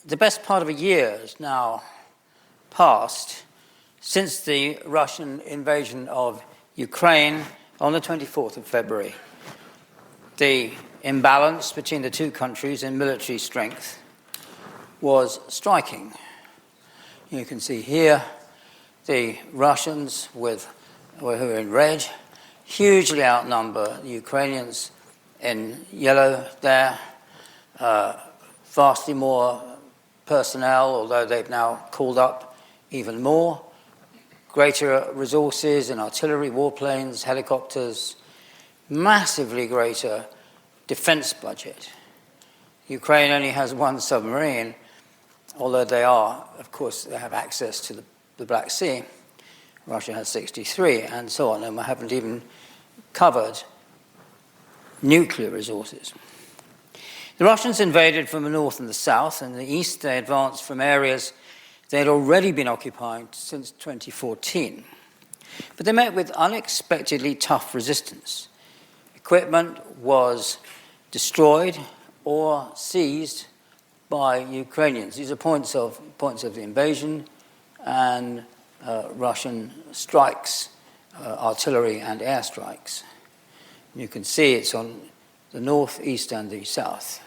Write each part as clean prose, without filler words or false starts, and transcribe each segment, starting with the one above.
the best part of a year has now passed since the Russian invasion of Ukraine on the 24th of February. The imbalance between the two countries in military strength was striking. You can see here the Russians, who are in red, hugely outnumber the Ukrainians in yellow there, vastly more personnel, although they've now called up even more, greater resources in artillery, warplanes, helicopters, massively greater defense budget. Ukraine only has one submarine, although they have access to the Black Sea. Russia has 63 and so on, and we haven't even covered nuclear resources. The Russians invaded from the north and the south. In the east, they advanced from areas they had already been occupying since 2014. But they met with unexpectedly tough resistance. Equipment was destroyed or seized by Ukrainians. These are points of the invasion and Russian strikes, artillery and airstrikes. You can see it's on the north, east and the south.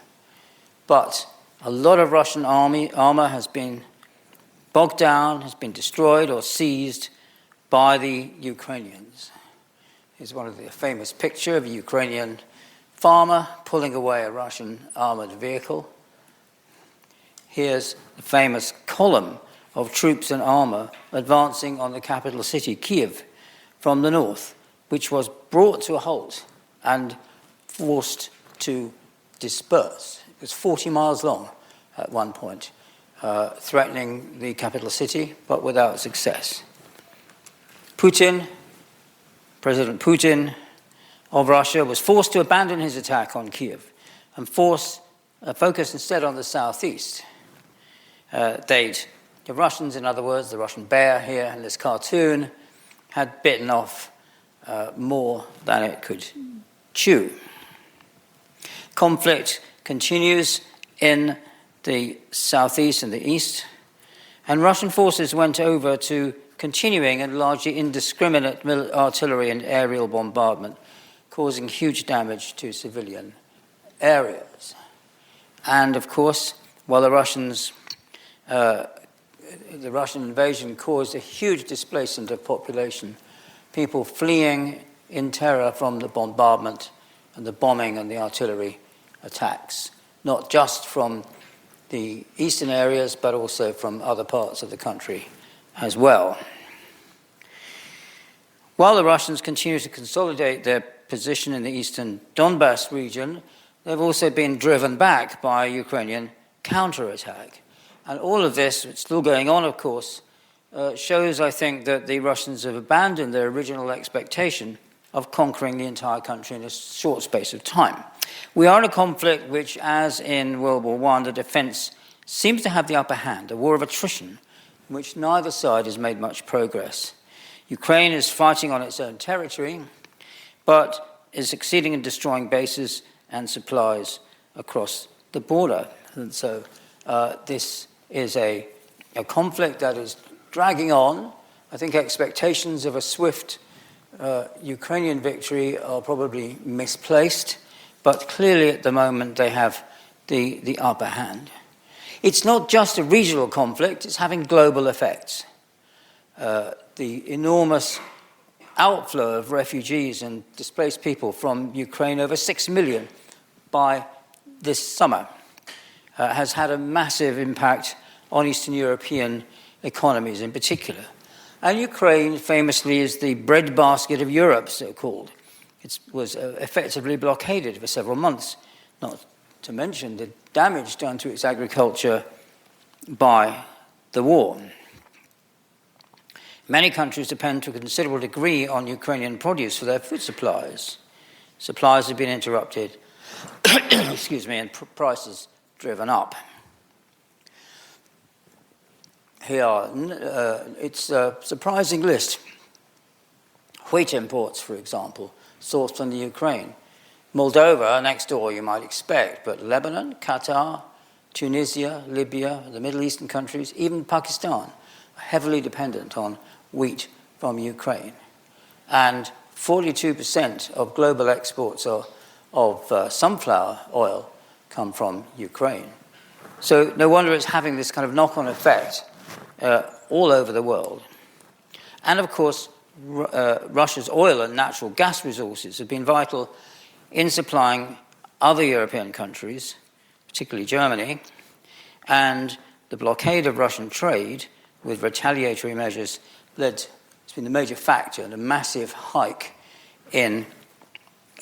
But a lot of Russian armor has been bogged down, has been destroyed or seized by the Ukrainians. Here's one of the famous picture of a Ukrainian farmer pulling away a Russian armored vehicle. Here's the famous column of troops and armor advancing on the capital city, Kiev, from the north, which was brought to a halt and forced to disperse. It was 40 miles long at one point, threatening the capital city, but without success. President Putin of Russia was forced to abandon his attack on Kiev and focus instead on the southeast. The Russians, in other words, the Russian bear here in this cartoon, had bitten off more than it could chew. Conflict continues in the southeast and the east, and Russian forces went over to continuing and largely indiscriminate artillery and aerial bombardment, causing huge damage to civilian areas. And of course, while the Russian invasion caused a huge displacement of population, people fleeing in terror from the bombardment and the bombing and the artillery attacks, not just from the eastern areas, but also from other parts of the country as well. While the Russians continue to consolidate their position in the eastern Donbass region, they've also been driven back by a Ukrainian counterattack. And all of this, it's still going on, of course, shows, I think, that the Russians have abandoned their original expectation of conquering the entire country in a short space of time. We are in a conflict which, as in World War I, the defense seems to have the upper hand, a war of attrition, in which neither side has made much progress. Ukraine is fighting on its own territory, but is succeeding in destroying bases and supplies across the border. And so this is a conflict that is dragging on. I think expectations of a swift Ukrainian victory are probably misplaced, but clearly at the moment they have the upper hand. It's not just a regional conflict, it's having global effects. The enormous outflow of refugees and displaced people from Ukraine, over 6 million by this summer, has had a massive impact on Eastern European economies in particular. And Ukraine famously is the breadbasket of Europe, so-called. It was effectively blockaded for several months, not to mention the damage done to its agriculture by the war. Many countries depend to a considerable degree on Ukrainian produce for their food supplies. Supplies have been interrupted, and prices driven up. Here, it's a surprising list. Wheat imports, for example, sourced from the Ukraine. Moldova, next door you might expect, but Lebanon, Qatar, Tunisia, Libya, the Middle Eastern countries, even Pakistan, are heavily dependent on wheat from Ukraine. And 42% of global exports of sunflower oil come from Ukraine. So no wonder it's having this kind of knock-on effect all over the world. And of course, Russia's oil and natural gas resources have been vital in supplying other European countries, particularly Germany, and the blockade of Russian trade with retaliatory measures it's been a major factor in a massive hike in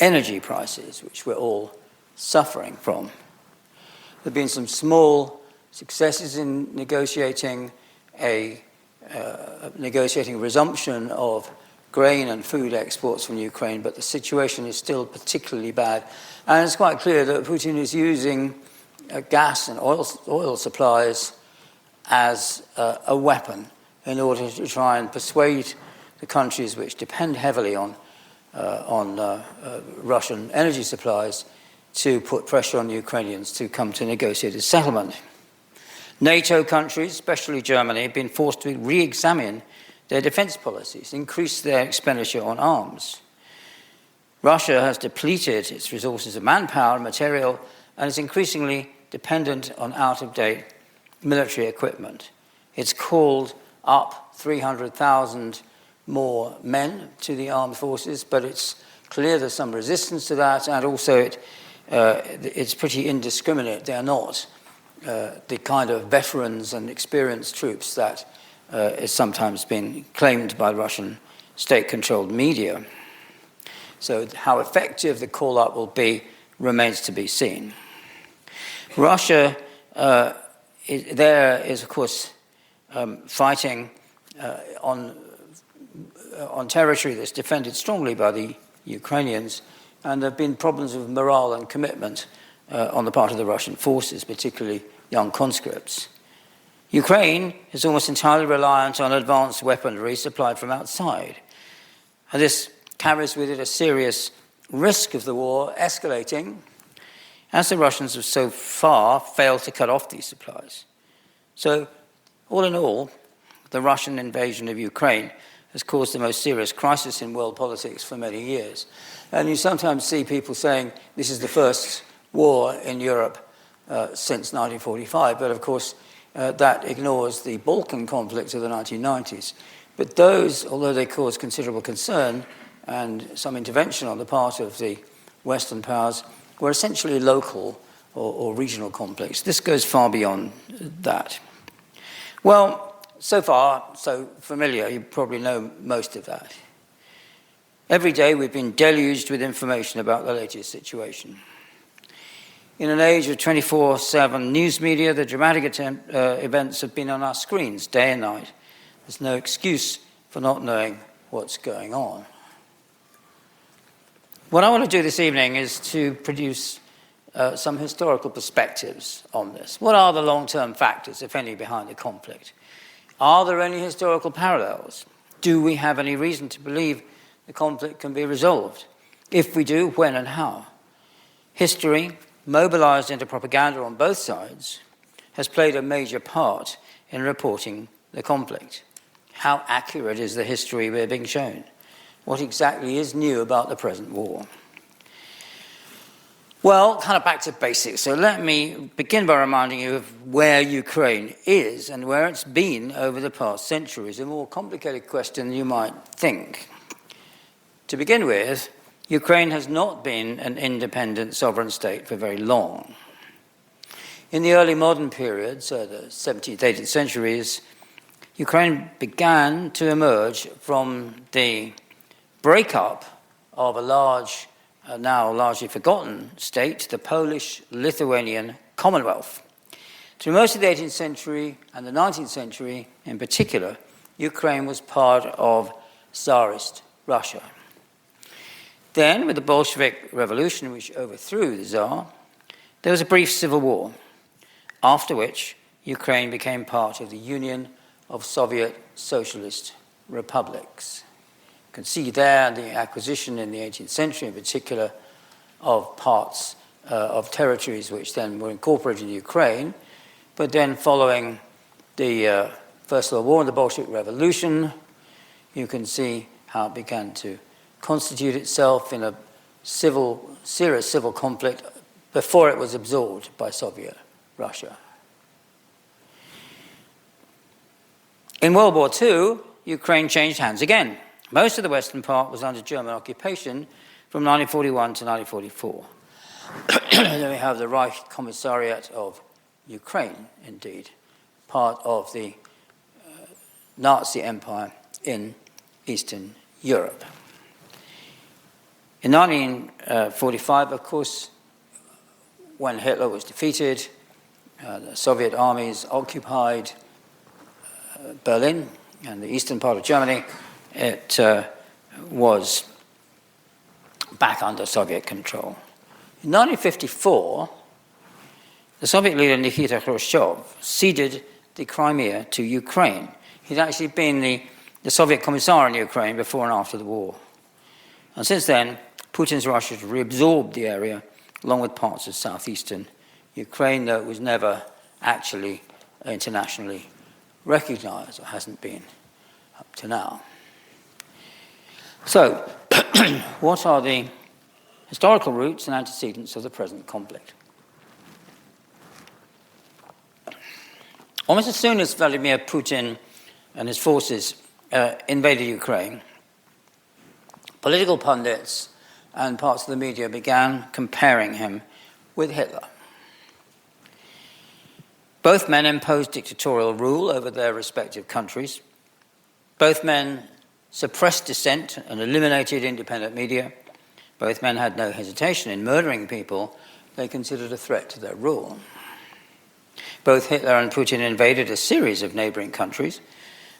energy prices, which we're all suffering from. There have been some small successes in negotiating resumption of grain and food exports from Ukraine, but the situation is still particularly bad. And it's quite clear that Putin is using gas and oil supplies as a weapon in order to try and persuade the countries which depend heavily on Russian energy supplies to put pressure on the Ukrainians to come to negotiated settlement. NATO countries, especially Germany, have been forced to re-examine their defense policies, increase their expenditure on arms. Russia has depleted its resources of manpower and material and is increasingly dependent on out-of-date military equipment. It's called up 300,000 more men to the armed forces, but it's clear there's some resistance to that, and also it's pretty indiscriminate. They're not the kind of veterans and experienced troops that is sometimes been claimed by Russian state-controlled media. So how effective the call-up will be remains to be seen. Russia is, of course, fighting on territory that's defended strongly by the Ukrainians, and there have been problems of morale and commitment on the part of the Russian forces, particularly young conscripts. Ukraine is almost entirely reliant on advanced weaponry supplied from outside, and this carries with it a serious risk of the war escalating, as the Russians have so far failed to cut off these supplies. So, all in all, the Russian invasion of Ukraine has caused the most serious crisis in world politics for many years. And you sometimes see people saying this is the first war in Europe since 1945, but of course that ignores the Balkan conflicts of the 1990s. But those, although they cause considerable concern and some intervention on the part of the Western powers, were essentially local or regional conflicts. This goes far beyond that. Well, so far, so familiar, you probably know most of that. Every day we've been deluged with information about the latest situation. In an age of 24/7 news media, the dramatic events have been on our screens day and night. There's no excuse for not knowing what's going on. What I want to do this evening is to produce some historical perspectives on this. What are the long-term factors, if any, behind the conflict? Are there any historical parallels? Do we have any reason to believe the conflict can be resolved? If we do, when and how? History, mobilized into propaganda on both sides, has played a major part in reporting the conflict. How accurate is the history we're being shown? What exactly is new about the present war? Well, kind of back to basics. So let me begin by reminding you of where Ukraine is and where it's been over the past centuries, a more complicated question than you might think. To begin with, Ukraine has not been an independent sovereign state for very long. In the early modern period, so the 17th, 18th centuries, Ukraine began to emerge from the breakup of a large, now largely forgotten state, the Polish-Lithuanian Commonwealth. Through most of the 18th century and the 19th century in particular, Ukraine was part of Tsarist Russia. Then, with the Bolshevik Revolution, which overthrew the Tsar, there was a brief civil war, after which Ukraine became part of the Union of Soviet Socialist Republics. You can see there the acquisition in the 18th century, in particular, of parts of territories which then were incorporated in Ukraine, But then following the First World War and the Bolshevik Revolution, you can see how it began to constitute itself in a serious civil conflict before it was absorbed by Soviet Russia. In World War II, Ukraine changed hands again. Most of the western part was under German occupation from 1941 to 1944. Then we have the Reich Commissariat of Ukraine, indeed, part of the Nazi Empire in Eastern Europe. In 1945, of course, when Hitler was defeated, the Soviet armies occupied Berlin and the eastern part of Germany. It was back under Soviet control. In 1954, the Soviet leader Nikita Khrushchev ceded the Crimea to Ukraine. He'd actually been the Soviet commissar in Ukraine before and after the war. And since then, Putin's Russia has reabsorbed the area along with parts of southeastern Ukraine, though it was never actually internationally recognized, or hasn't been up to now. So, what are the historical roots and antecedents of the present conflict? Almost as soon as Vladimir Putin and his forces invaded Ukraine, political pundits and parts of the media began comparing him with Hitler. Both men imposed dictatorial rule over their respective countries. Both men suppressed dissent and eliminated independent media. Both men had no hesitation in murdering people they considered a threat to their rule. Both Hitler and Putin invaded a series of neighboring countries.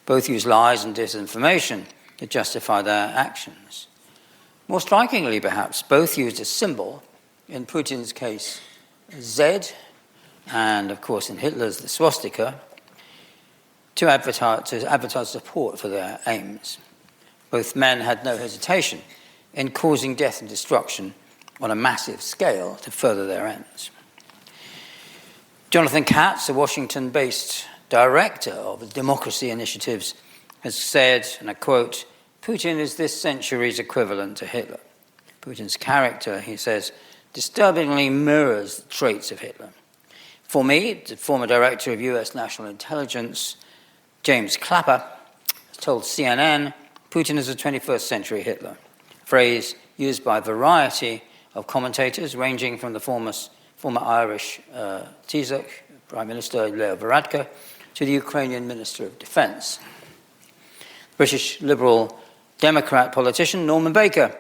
Both used lies and disinformation to justify their actions. More strikingly, perhaps, both used a symbol, in Putin's case, Z, and of course in Hitler's the swastika, to advertise support for their aims. Both men had no hesitation in causing death and destruction on a massive scale to further their ends. Jonathan Katz, a Washington-based director of democracy initiatives, has said, and I quote, "Putin is this century's equivalent to Hitler. Putin's character," he says, "disturbingly mirrors the traits of Hitler. For me," the former director of US National Intelligence, James Clapper, has told CNN, "Putin is a 21st century Hitler," a phrase used by a variety of commentators, ranging from the former Irish Taoiseach, Prime Minister Leo Varadkar, to the Ukrainian Minister of Defense. British Liberal Democrat politician Norman Baker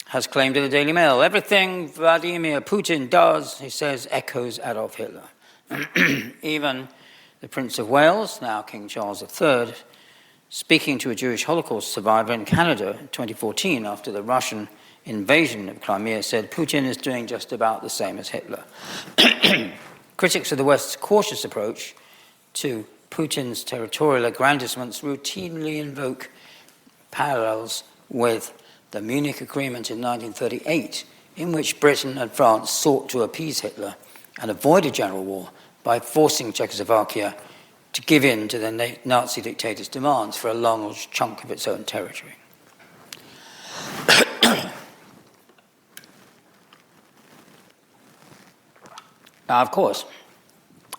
has claimed in the Daily Mail, "Everything Vladimir Putin does," he says, "echoes Adolf Hitler." Even the Prince of Wales, now King Charles III, speaking to a Jewish Holocaust survivor in Canada in 2014 after the Russian invasion of Crimea, said, "Putin is doing just about the same as Hitler." Critics of the West's cautious approach to Putin's territorial aggrandizements routinely invoke parallels with the Munich Agreement in 1938, in which Britain and France sought to appease Hitler and avoid a general war by forcing Czechoslovakia to give in to the Nazi dictator's demands for a large chunk of its own territory. Now, of course,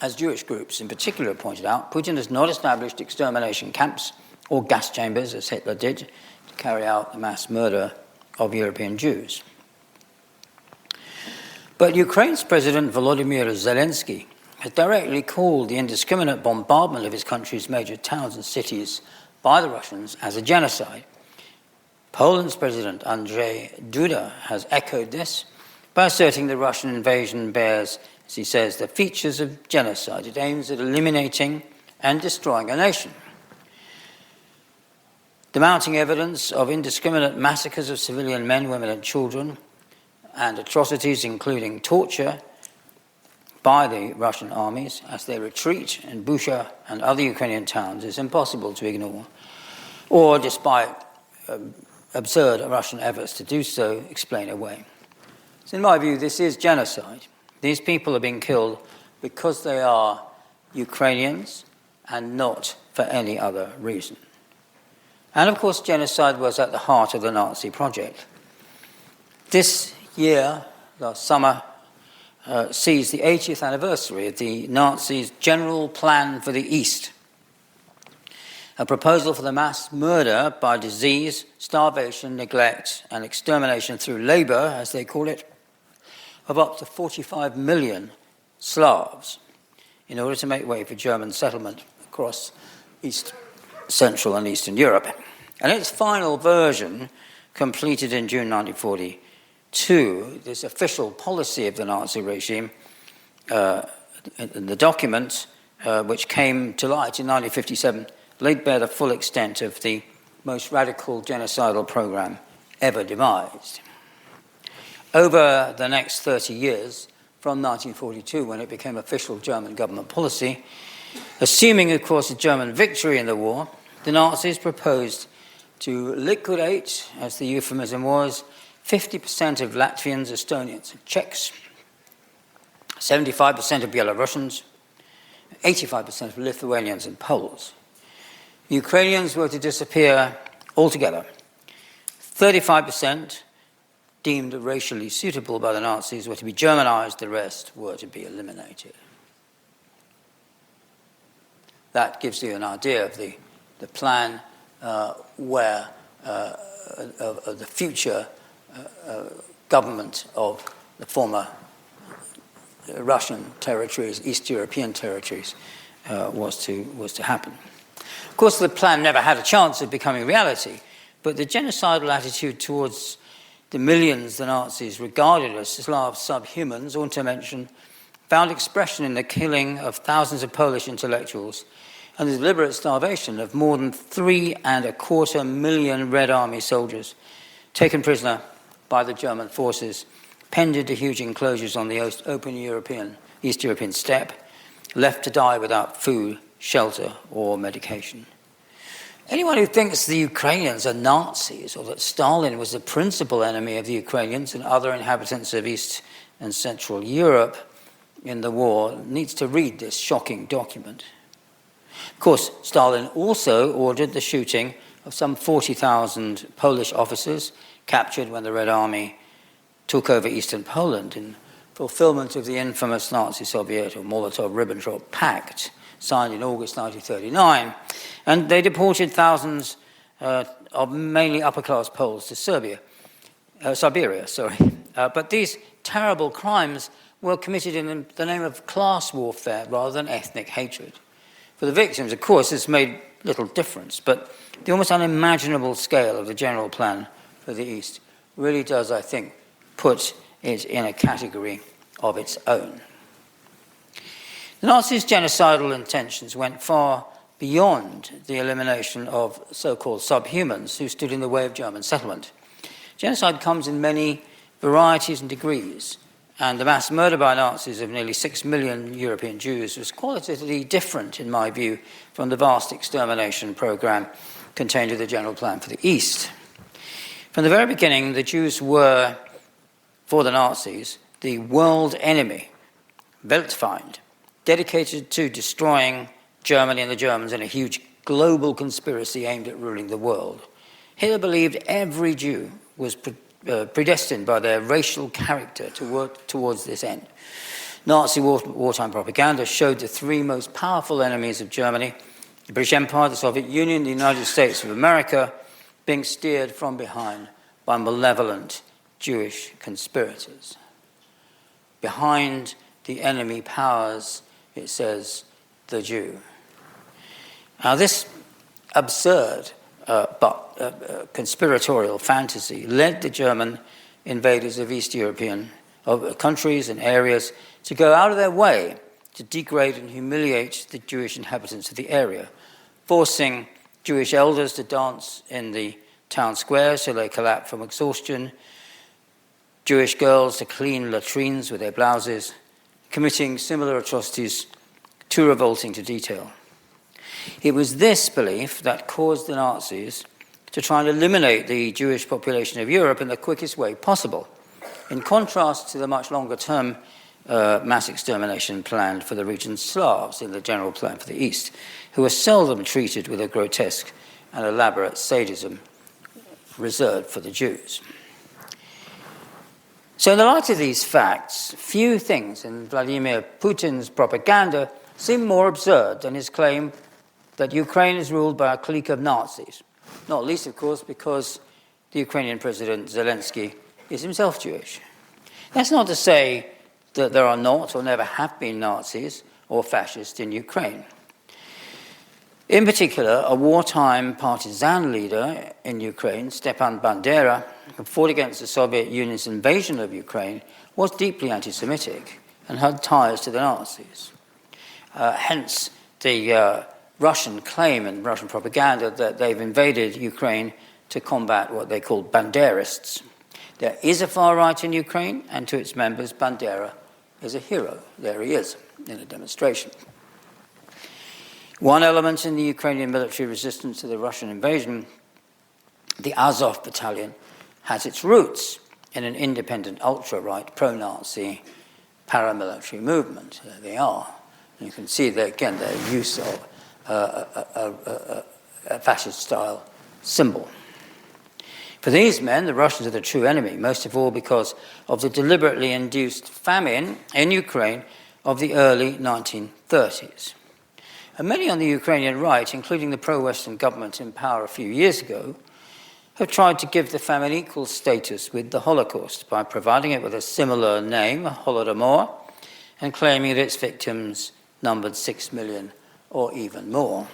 as Jewish groups in particular have pointed out, Putin has not established extermination camps or gas chambers, as Hitler did, to carry out the mass murder of European Jews. But Ukraine's President Volodymyr Zelensky has directly called the indiscriminate bombardment of his country's major towns and cities by the Russians as a genocide. Poland's President Andrzej Duda has echoed this by asserting the Russian invasion bears, as he says, the features of genocide. It aims at eliminating and destroying a nation. The mounting evidence of indiscriminate massacres of civilian men, women and children, and atrocities including torture by the Russian armies as they retreat in Bucha and other Ukrainian towns is impossible to ignore, or despite absurd Russian efforts to do so, explain away. So in my view, this is genocide. These people are being killed because they are Ukrainians, and not for any other reason. And of course, genocide was at the heart of the Nazi project. This year, last summer, sees the 80th anniversary of the Nazis' General Plan for the East, a proposal for the mass murder by disease, starvation, neglect, and extermination through labor, as they call it, of up to 45 million Slavs in order to make way for German settlement across East, Central and Eastern Europe. And its final version, completed in June 1942, this official policy of the Nazi regime, in the document, which came to light in 1957, laid bare the full extent of the most radical genocidal program ever devised. Over the next 30 years, from 1942, when it became official German government policy, assuming, of course, a German victory in the war, the Nazis proposed to liquidate, as the euphemism was, 50% of Latvians, Estonians, and Czechs, 75% of Belarusians, 85% of Lithuanians and Poles. Ukrainians were to disappear altogether. 35%, deemed racially suitable by the Nazis, were to be Germanized, the rest were to be eliminated. That gives you an idea of the plan of the future government of the former Russian territories, East European territories, was to happen. Of course, the plan never had a chance of becoming reality, but the genocidal attitude towards the millions the Nazis regarded as Slav subhumans, ought to mention, found expression in the killing of thousands of Polish intellectuals and the deliberate starvation of more than 3.25 million Red Army soldiers taken prisoner by the German forces, penned into huge enclosures on the open East European steppe, left to die without food, shelter, or medication. Anyone who thinks the Ukrainians are Nazis or that Stalin was the principal enemy of the Ukrainians and other inhabitants of East and Central Europe in the war needs to read this shocking document. Of course, Stalin also ordered the shooting of some 40,000 Polish officers captured when the Red Army took over eastern Poland in fulfillment of the infamous Nazi-Soviet or Molotov-Ribbentrop Pact signed in August 1939, and they deported thousands of mainly upper-class Poles to Siberia. But these terrible crimes were committed in the name of class warfare rather than ethnic hatred. For the victims, of course, this made little difference, but the almost unimaginable scale of the general plan for the East really does, I think, put it in a category of its own. The Nazis' genocidal intentions went far beyond the elimination of so-called subhumans who stood in the way of German settlement. Genocide comes in many varieties and degrees, and the mass murder by Nazis of nearly 6 million European Jews was qualitatively different, in my view, from the vast extermination program contained in the General Plan for the East. From the very beginning, the Jews were, for the Nazis, the world enemy, Weltfeind, dedicated to destroying Germany and the Germans in a huge global conspiracy aimed at ruling the world. Hitler believed every Jew was predestined by their racial character to work towards this end. Nazi wartime propaganda showed the three most powerful enemies of Germany, the British Empire, the Soviet Union, the United States of America, being steered from behind by malevolent Jewish conspirators. Behind the enemy powers, it says, the Jew. Now, this absurd but conspiratorial fantasy led the German invaders of East European countries and areas to go out of their way to degrade and humiliate the Jewish inhabitants of the area, forcing Jewish elders to dance in the town square so they collapsed from exhaustion, Jewish girls to clean latrines with their blouses, committing similar atrocities too revolting to detail. It was this belief that caused the Nazis to try and eliminate the Jewish population of Europe in the quickest way possible, in contrast to the much longer-term mass extermination planned for the region's Slavs in the general plan for the East, who were seldom treated with a grotesque and elaborate sadism reserved for the Jews. So in the light of these facts, few things in Vladimir Putin's propaganda seem more absurd than his claim that Ukraine is ruled by a clique of Nazis, not least, of course, because the Ukrainian President Zelensky is himself Jewish. That's not to say that there are not or never have been Nazis or fascists in Ukraine. In particular, a wartime partisan leader in Ukraine, Stepan Bandera, who fought against the Soviet Union's invasion of Ukraine, was deeply anti-Semitic and had ties to the Nazis. Hence the Russian claim and Russian propaganda that they've invaded Ukraine to combat what they call Banderists. There is a far right in Ukraine, and to its members, Bandera is a hero. There he is in a demonstration. One element in the Ukrainian military resistance to the Russian invasion, the Azov battalion, has its roots in an independent ultra-right pro-Nazi paramilitary movement. There they are. You can see there again their use of a fascist-style symbol. For these men, the Russians are the true enemy, most of all because of the deliberately induced famine in Ukraine of the early 1930s. And many on the Ukrainian right, including the pro-Western government in power a few years ago, have tried to give the famine equal status with the Holocaust by providing it with a similar name, Holodomor, and claiming that its victims numbered 6 million or even more.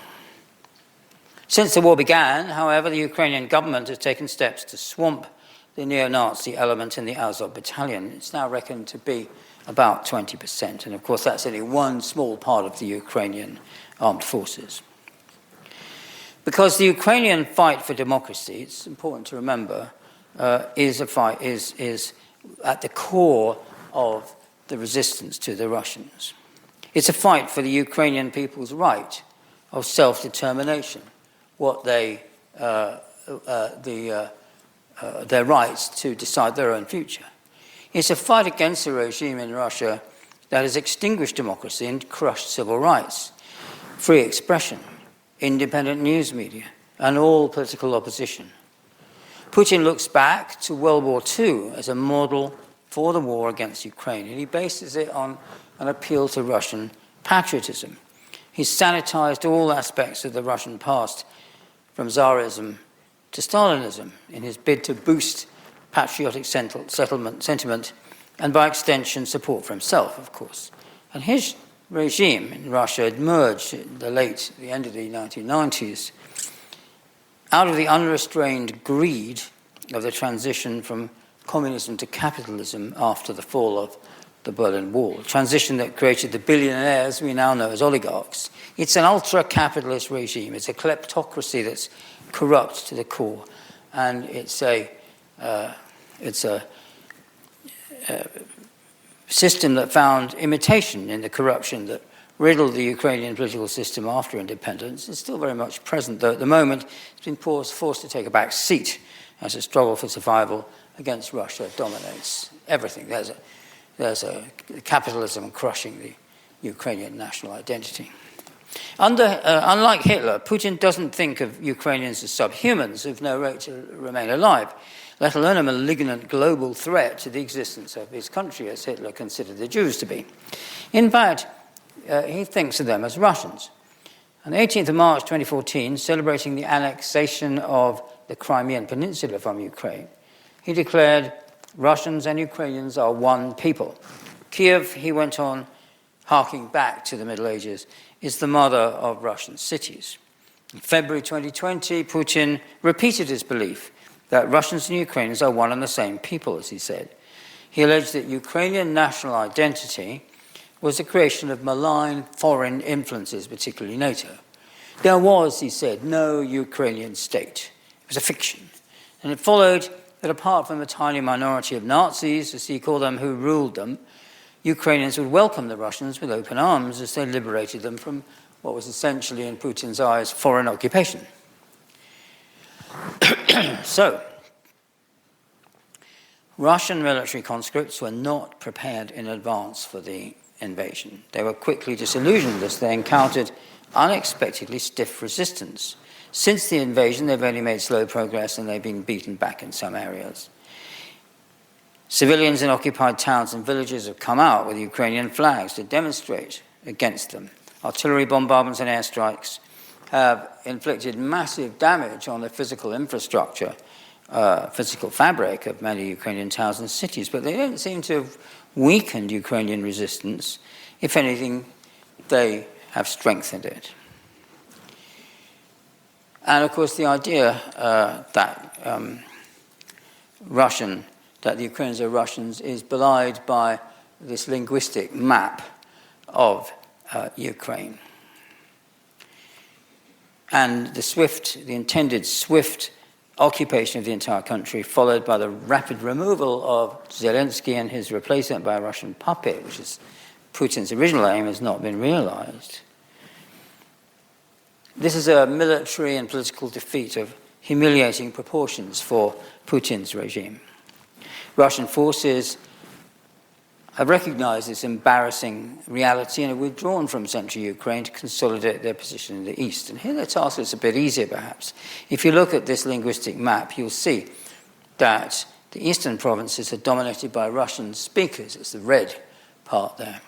Since the war began, however, the Ukrainian government has taken steps to swamp the neo-Nazi element in the Azov battalion. It's now reckoned to be about 20%, and of course that's only one small part of the Ukrainian armed forces. Because the Ukrainian fight for democracy, it's important to remember, is at the core of the resistance to the Russians. It's a fight for the Ukrainian people's right of self-determination, their rights to decide their own future. It's a fight against a regime in Russia that has extinguished democracy and crushed civil rights, free expression, independent news media, and all political opposition. Putin looks back to World War II as a model for the war against Ukraine, and he bases it on an appeal to Russian patriotism. He's sanitized all aspects of the Russian past, from Tsarism to Stalinism, in his bid to boost patriotic sentiment and, by extension, support for himself, of course. And his regime in Russia emerged in the end of the 1990s out of the unrestrained greed of the transition from communism to capitalism after the fall of the Berlin Wall, a transition that created the billionaires we now know as oligarchs. It's an ultra-capitalist regime. It's a kleptocracy that's corrupt to the core, and it's a system that found imitation in the corruption that riddled the Ukrainian political system after independence. It's still very much present, though at the moment it's been forced to take a back seat as a struggle for survival against Russia dominates everything. There's a capitalism crushing the Ukrainian national identity. Unlike Hitler, Putin doesn't think of Ukrainians as subhumans who've no right to remain alive, let alone a malignant global threat to the existence of his country, as Hitler considered the Jews to be. In fact, he thinks of them as Russians. On the 18th of March 2014, celebrating the annexation of the Crimean Peninsula from Ukraine, he declared, "Russians and Ukrainians are one people." Kiev, he went on, harking back to the Middle Ages, is the mother of Russian cities. In February 2020, Putin repeated his belief that Russians and Ukrainians are one and the same people, as he said. He alleged that Ukrainian national identity was the creation of malign foreign influences, particularly NATO. There was, he said, no Ukrainian state. It was a fiction. And it followed that apart from a tiny minority of Nazis, as he called them, who ruled them, Ukrainians would welcome the Russians with open arms as they liberated them from what was essentially, in Putin's eyes, foreign occupation. Russian military conscripts were not prepared in advance for the invasion. They were quickly disillusioned as they encountered unexpectedly stiff resistance. Since the invasion, they've only made slow progress and they've been beaten back in some areas. Civilians in occupied towns and villages have come out with Ukrainian flags to demonstrate against them. Artillery bombardments and airstrikes have inflicted massive damage on the physical infrastructure, physical fabric of many Ukrainian towns and cities, but they don't seem to have weakened Ukrainian resistance. If anything, they have strengthened it. And of course, the idea that the Ukrainians are Russians is belied by this linguistic map of Ukraine. And the intended swift occupation of the entire country, followed by the rapid removal of Zelensky and his replacement by a Russian puppet, which is Putin's original aim, has not been realized. This is a military and political defeat of humiliating proportions for Putin's regime. Russian forces have recognized this embarrassing reality and have withdrawn from central Ukraine to consolidate their position in the east. And here their task is a bit easier, perhaps. If you look at this linguistic map, you'll see that the eastern provinces are dominated by Russian speakers. It's the red part there.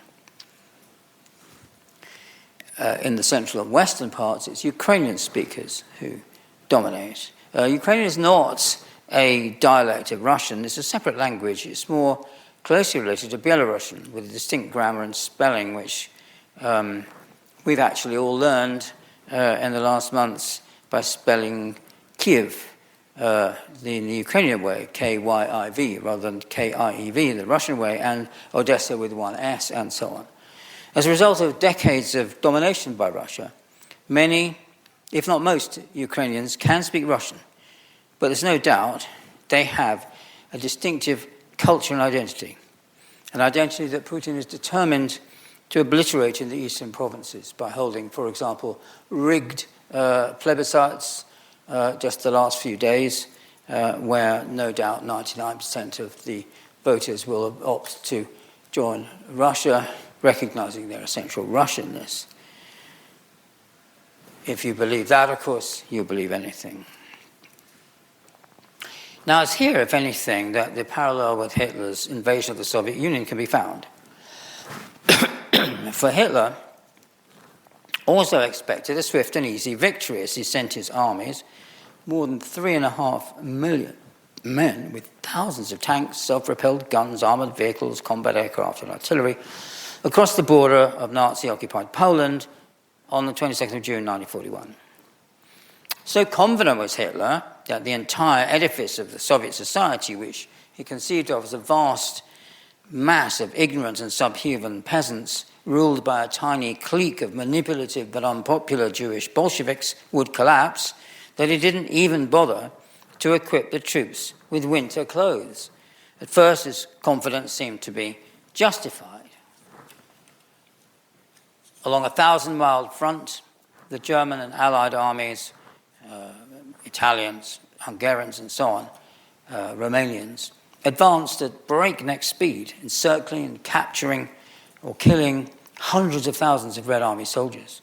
In the central and western parts, it's Ukrainian speakers who dominate. Ukrainian is not a dialect of Russian. It's a separate language. It's more closely related to Belarusian, with a distinct grammar and spelling, which we've actually all learned in the last months by spelling Kyiv in the Ukrainian way, K-Y-I-V, rather than K-I-E-V, the Russian way, and Odessa with one S, and so on. As a result of decades of domination by Russia, many, if not most, Ukrainians can speak Russian. But there's no doubt they have a distinctive culture and identity, an identity that Putin is determined to obliterate in the eastern provinces by holding, for example, rigged plebiscites just the last few days, where no doubt 99% of the voters will opt to join Russia, recognizing their essential Russianness. If you believe that, of course, you believe anything. Now, it's here, if anything, that the parallel with Hitler's invasion of the Soviet Union can be found. For Hitler also expected a swift and easy victory as he sent his armies, more than 3.5 million men with thousands of tanks, self-propelled guns, armoured vehicles, combat aircraft and artillery, across the border of Nazi-occupied Poland on the 22nd of June 1941. So confident was Hitler that the entire edifice of the Soviet society, which he conceived of as a vast mass of ignorant and subhuman peasants ruled by a tiny clique of manipulative but unpopular Jewish Bolsheviks, would collapse, that he didn't even bother to equip the troops with winter clothes. At first, his confidence seemed to be justified. Along a 1,000-mile front, the German and Allied armies, Italians, Hungarians, and so on, Romanians, advanced at breakneck speed, encircling and capturing or killing hundreds of thousands of Red Army soldiers.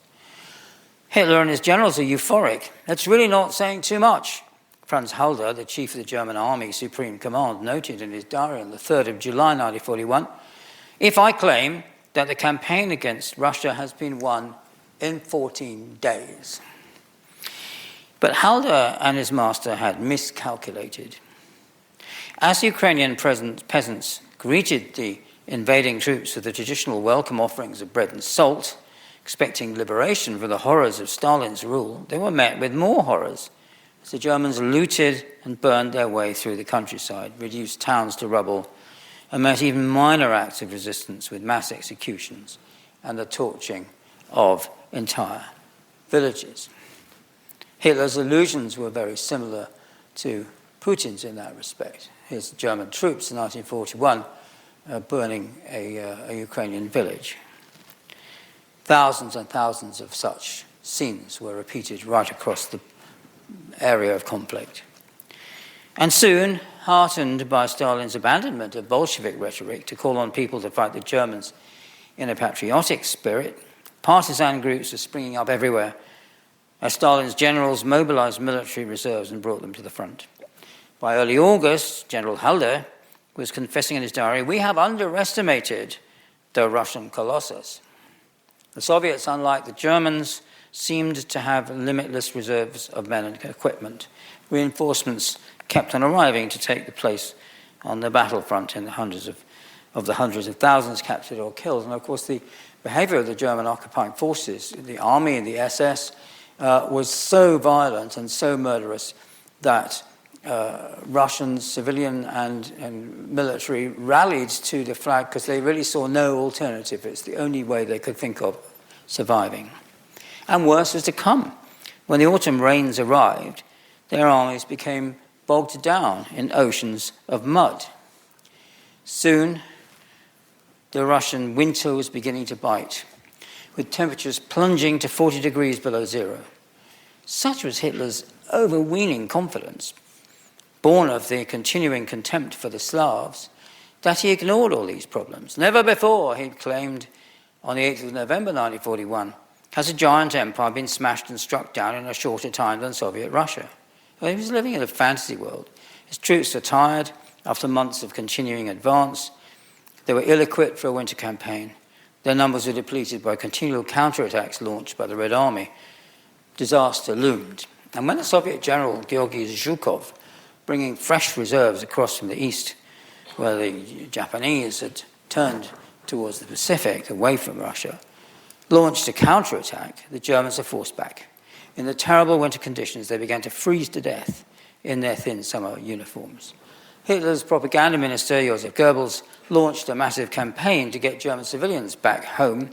Hitler and his generals are euphoric. That's really not saying too much. Franz Halder, the chief of the German Army Supreme Command, noted in his diary on the 3rd of July 1941, "If I claim that the campaign against Russia has been won in 14 days. But Halder and his master had miscalculated. As Ukrainian peasants greeted the invading troops with the traditional welcome offerings of bread and salt, expecting liberation from the horrors of Stalin's rule, they were met with more horrors as the Germans looted and burned their way through the countryside, reduced towns to rubble, and met even minor acts of resistance with mass executions and the torching of entire villages. Hitler's illusions were very similar to Putin's in that respect. His German troops in 1941 burning a Ukrainian village. Thousands and thousands of such scenes were repeated right across the area of conflict. And soon, heartened by Stalin's abandonment of Bolshevik rhetoric to call on people to fight the Germans in a patriotic spirit, partisan groups are springing up everywhere as Stalin's generals mobilized military reserves and brought them to the front. By early August, General Halder was confessing in his diary, "We have underestimated the Russian colossus." The Soviets, unlike the Germans, seemed to have limitless reserves of men and equipment. Reinforcements kept on arriving to take the place on the battlefront in the hundreds of thousands captured or killed. And of course, the behavior of the German occupying forces, the army and the SS, was so violent and so murderous that Russian civilian and military rallied to the flag because they really saw no alternative. It's the only way they could think of surviving. And worse was to come. When the autumn rains arrived, their armies became bogged down in oceans of mud. Soon, the Russian winter was beginning to bite, with temperatures plunging to 40 degrees below zero. Such was Hitler's overweening confidence, born of the continuing contempt for the Slavs, that he ignored all these problems. Never before, he claimed on the 8th of November 1941, has a giant empire been smashed and struck down in a shorter time than Soviet Russia. Well, he was living in a fantasy world. His troops were tired after months of continuing advance. They were ill-equipped for a winter campaign. Their numbers were depleted by continual counterattacks launched by the Red Army. Disaster loomed. And when the Soviet general, Georgy Zhukov, bringing fresh reserves across from the east, where the Japanese had turned towards the Pacific, away from Russia, launched a counterattack, the Germans were forced back. In the terrible winter conditions, they began to freeze to death in their thin summer uniforms. Hitler's propaganda minister, Joseph Goebbels, launched a massive campaign to get German civilians back home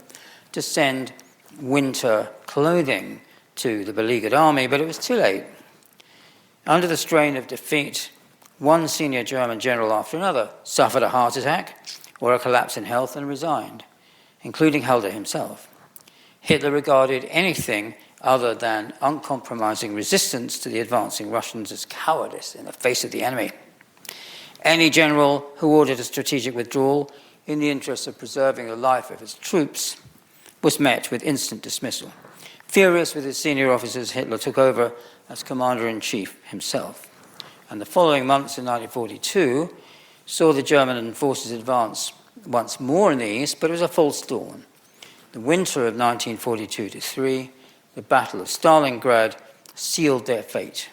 to send winter clothing to the beleaguered army, but it was too late. Under the strain of defeat, one senior German general after another suffered a heart attack or a collapse in health and resigned, including Halder himself. Hitler regarded anything other than uncompromising resistance to the advancing Russians as cowardice in the face of the enemy. Any general who ordered a strategic withdrawal in the interest of preserving the life of his troops was met with instant dismissal. Furious with his senior officers, Hitler took over as commander-in-chief himself. And the following months in 1942 saw the German forces advance once more in the east, but it was a false dawn. The winter of 1942-3, the Battle of Stalingrad, sealed their fate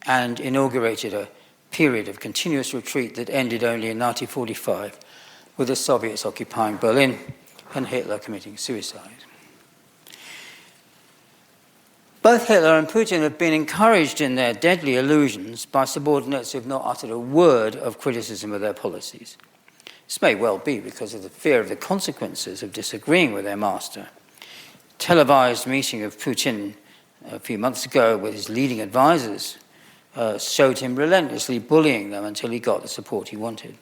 and inaugurated a period of continuous retreat that ended only in 1945 with the Soviets occupying Berlin and Hitler committing suicide. Both Hitler and Putin have been encouraged in their deadly illusions by subordinates who have not uttered a word of criticism of their policies. This may well be because of the fear of the consequences of disagreeing with their master. Televised meeting of Putin a few months ago with his leading advisors showed him relentlessly bullying them until he got the support he wanted.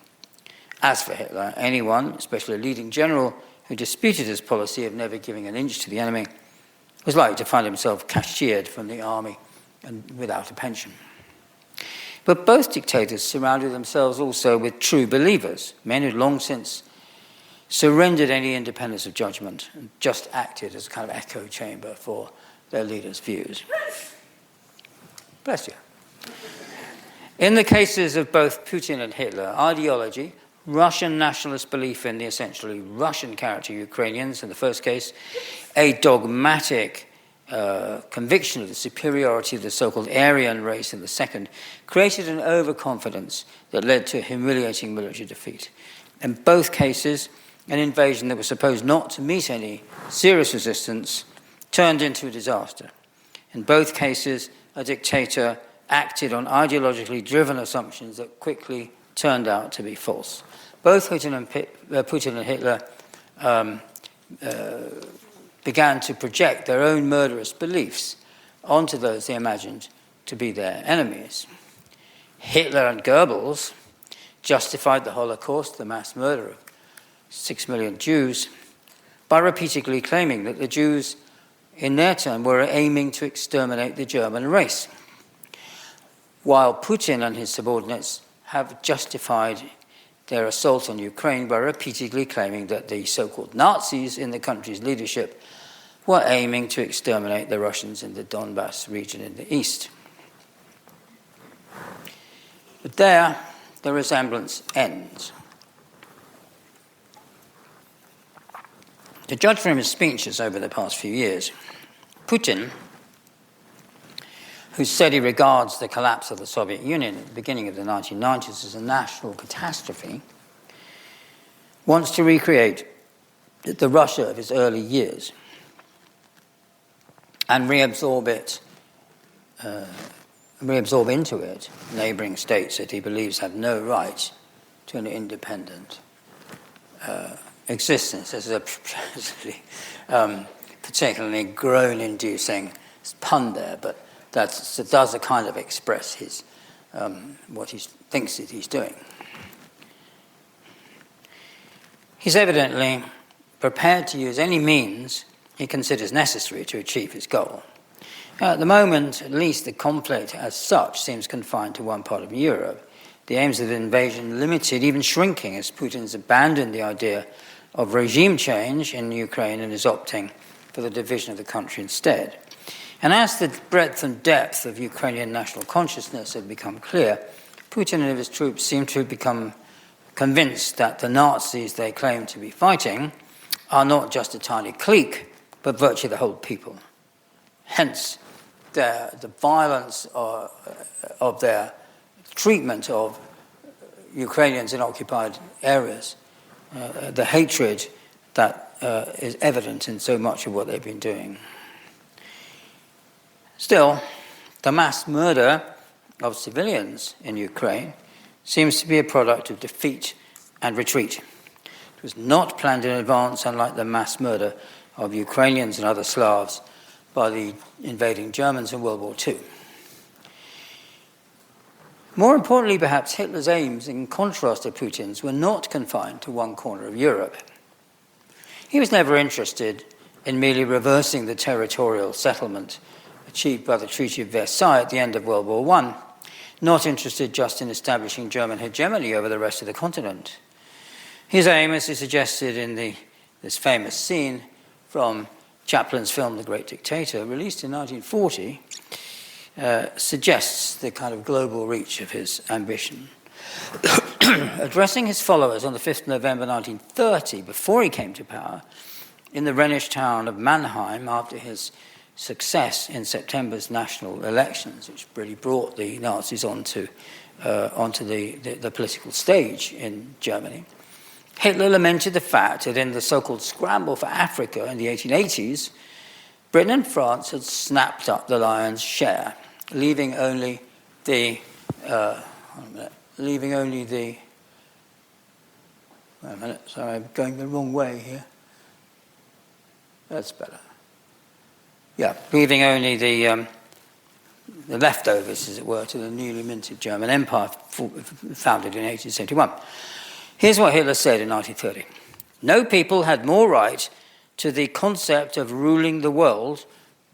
As for Hitler, anyone, especially a leading general, who disputed his policy of never giving an inch to the enemy was likely to find himself cashiered from the army and without a pension. But both dictators surrounded themselves also with true believers, men who'd long since surrendered any independence of judgment and just acted as a kind of echo chamber for their leaders' views. Bless you. In the cases of both Putin and Hitler, ideology, Russian nationalist belief in the essentially Russian character of Ukrainians in the first case, a dogmatic conviction of the superiority of the so-called Aryan race in the second, created an overconfidence that led to a humiliating military defeat. In both cases, an invasion that was supposed not to meet any serious resistance turned into a disaster. In both cases, a dictator acted on ideologically driven assumptions that quickly turned out to be false. Both Putin and Hitler began to project their own murderous beliefs onto those they imagined to be their enemies. Hitler and Goebbels justified the Holocaust, the mass murder of 6 million Jews, by repeatedly claiming that the Jews, in their turn, were aiming to exterminate the German race, while Putin and his subordinates have justified their assault on Ukraine by repeatedly claiming that the so-called Nazis in the country's leadership were aiming to exterminate the Russians in the Donbass region in the east. But there, the resemblance ends. To judge from his speeches over the past few years, Putin, who said he regards the collapse of the Soviet Union at the beginning of the 1990s as a national catastrophe, wants to recreate the Russia of his early years and reabsorb into it neighbouring states that he believes have no right to an independent existence. This is a particularly groan-inducing pun there, but that does kind of express his what he thinks that he's doing. He's evidently prepared to use any means he considers necessary to achieve his goal. At the moment, at least, the conflict as such seems confined to one part of Europe. The aims of the invasion limited, even shrinking, as Putin's abandoned the idea of regime change in Ukraine and is opting for the division of the country instead. And as the breadth and depth of Ukrainian national consciousness have become clear, Putin and his troops seem to have become convinced that the Nazis they claim to be fighting are not just a tiny clique, but virtually the whole people. Hence, the violence of their treatment of Ukrainians in occupied areas, the hatred that is evident in so much of what they've been doing. Still, the mass murder of civilians in Ukraine seems to be a product of defeat and retreat. It was not planned in advance, unlike the mass murder of Ukrainians and other Slavs by the invading Germans in World War II. More importantly, perhaps, Hitler's aims, in contrast to Putin's, were not confined to one corner of Europe. He was never interested in merely reversing the territorial settlement achieved by the Treaty of Versailles at the end of World War I, not interested just in establishing German hegemony over the rest of the continent. His aim, as he suggested in this famous scene from Chaplin's film The Great Dictator, released in 1940, suggests the kind of global reach of his ambition. Addressing his followers on the 5th of November 1930, before he came to power, in the Rhenish town of Mannheim, after his success in September's national elections, which really brought the Nazis onto the political stage in Germany, Hitler lamented the fact that in the so-called scramble for Africa in the 1880s, Britain and France had snapped up the lion's share, leaving only the wait a minute, sorry, I'm going the wrong way here. That's better. Yeah, leaving only the leftovers, as it were, to the newly minted German Empire founded in 1871. Here's what Hitler said in 1930. No people had more right to the concept of ruling the world,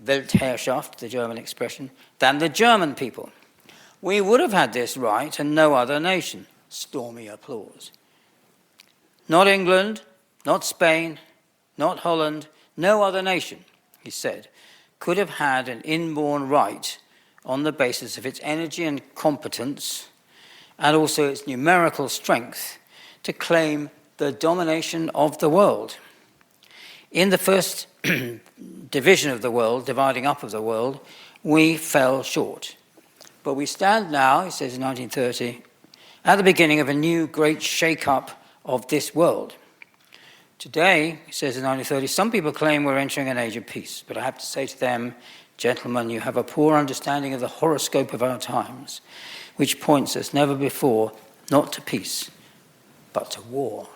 Weltherrschaft, the German expression, than the German people. We would have had this right and no other nation. Stormy applause. Not England, not Spain, not Holland, no other nation, he said, could have had an inborn right on the basis of its energy and competence and also its numerical strength to claim the domination of the world. In the first division of the world, dividing up of the world, we fell short. But we stand now, he says in 1930, at the beginning of a new great shake-up of this world. Today, he says in 1930, some people claim we're entering an age of peace, but I have to say to them, gentlemen, you have a poor understanding of the horoscope of our times, which points us never before not to peace, but to war.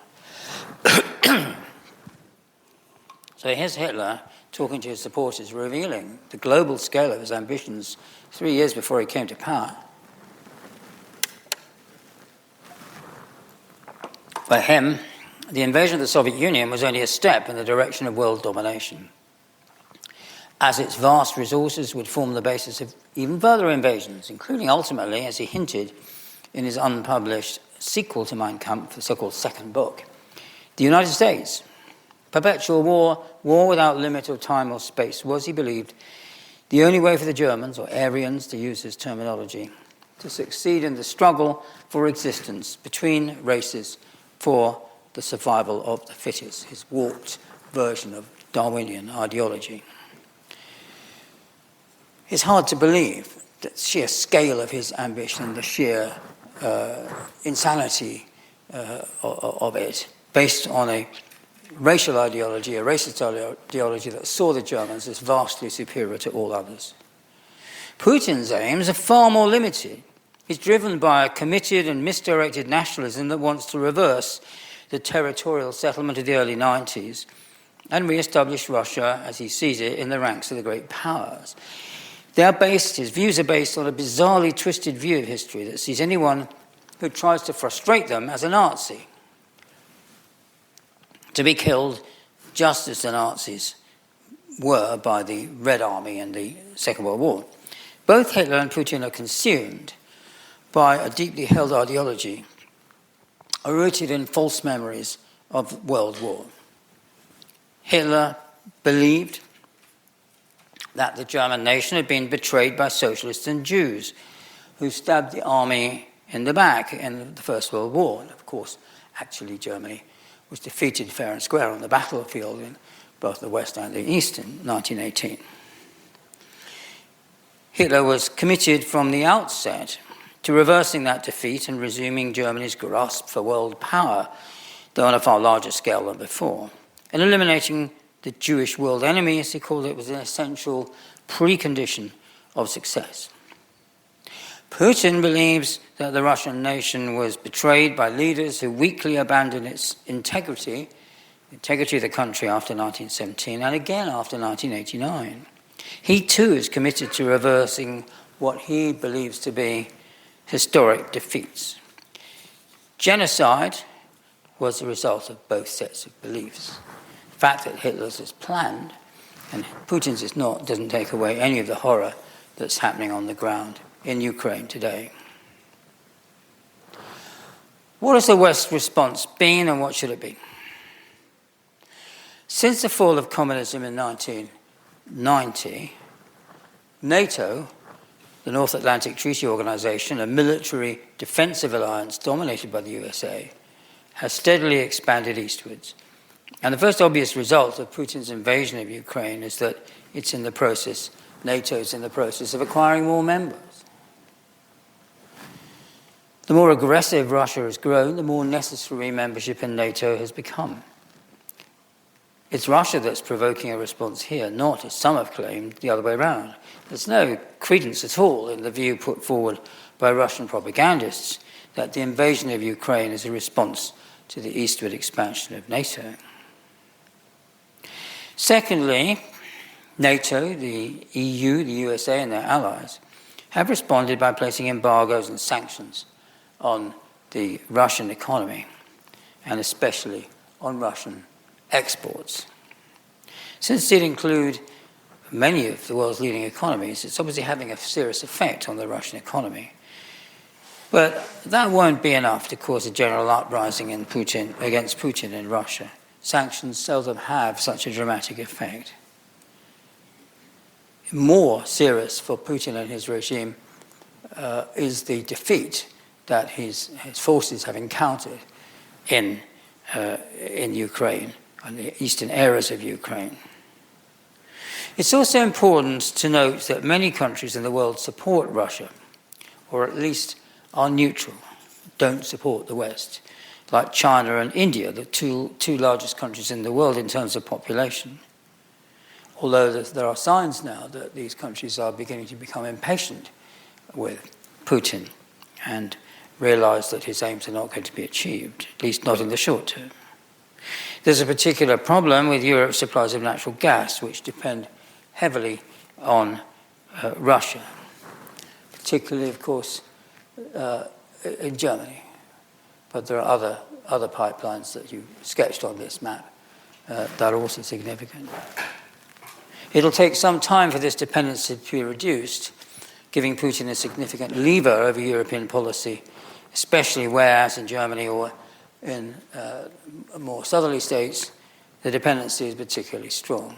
So here's Hitler talking to his supporters, revealing the global scale of his ambitions 3 years before he came to power. For him, the invasion of the Soviet Union was only a step in the direction of world domination, as its vast resources would form the basis of even further invasions, including ultimately, as he hinted, in his unpublished sequel to Mein Kampf, the so-called second book. The United States, perpetual war without limit or time or space, was, he believed, the only way for the Germans, or Aryans to use his terminology, to succeed in the struggle for existence between races for the survival of the fittest, his warped version of Darwinian ideology. It's hard to believe the sheer scale of his ambition, the sheer insanity of it, based on a racial ideology, a racist ideology that saw the Germans as vastly superior to all others. Putin's aims are far more limited. He's driven by a committed and misdirected nationalism that wants to reverse the territorial settlement of the early 90s and re-establish Russia, as he sees it, in the ranks of the great powers. His views are based on a bizarrely twisted view of history that sees anyone who tries to frustrate them as a Nazi, to be killed just as the Nazis were by the Red Army in the Second World War. Both Hitler and Putin are consumed by a deeply held ideology rooted in false memories of World War. Hitler believed that the German nation had been betrayed by socialists and Jews who stabbed the army in the back in the First World War. And of course, actually Germany was defeated fair and square on the battlefield in both the West and the East in 1918. Hitler was committed from the outset to reversing that defeat and resuming Germany's grasp for world power, though on a far larger scale than before. And eliminating the Jewish world enemy, as he called it, was an essential precondition of success. Putin believes that the Russian nation was betrayed by leaders who weakly abandoned its integrity of the country after 1917 and again after 1989. He too is committed to reversing what he believes to be historic defeats. Genocide was the result of both sets of beliefs. The fact that Hitler's is planned and Putin's is not doesn't take away any of the horror that's happening on the ground in Ukraine today. What has the West's response been and what should it be? Since the fall of communism in 1990, NATO, the North Atlantic Treaty Organization, a military defensive alliance dominated by the USA, has steadily expanded eastwards. And the first obvious result of Putin's invasion of Ukraine is that NATO's in the process of acquiring more members. The more aggressive Russia has grown, the more necessary membership in NATO has become. It's Russia that's provoking a response here, not, as some have claimed, the other way around. There's no credence at all in the view put forward by Russian propagandists that the invasion of Ukraine is a response to the eastward expansion of NATO. Secondly, NATO, the EU, the USA and their allies have responded by placing embargoes and sanctions on the Russian economy and especially on Russian exports. Since it includes many of the world's leading economies, it's obviously having a serious effect on the Russian economy. But that won't be enough to cause a general uprising against Putin in Russia. Sanctions seldom have such a dramatic effect. More serious for Putin and his regime is the defeat that his forces have encountered in Ukraine, and the eastern areas of Ukraine. It's also important to note that many countries in the world support Russia, or at least are neutral, don't support the West, like China and India, the two largest countries in the world in terms of population. Although there are signs now that these countries are beginning to become impatient with Putin and realize that his aims are not going to be achieved, at least not in the short term. There's a particular problem with Europe's supplies of natural gas, which depend heavily on Russia, particularly, of course, in Germany. But there are other pipelines that you sketched on this map that are also significant. It'll take some time for this dependency to be reduced, giving Putin a significant lever over European policy especially whereas in Germany or in more southerly states, the dependency is particularly strong.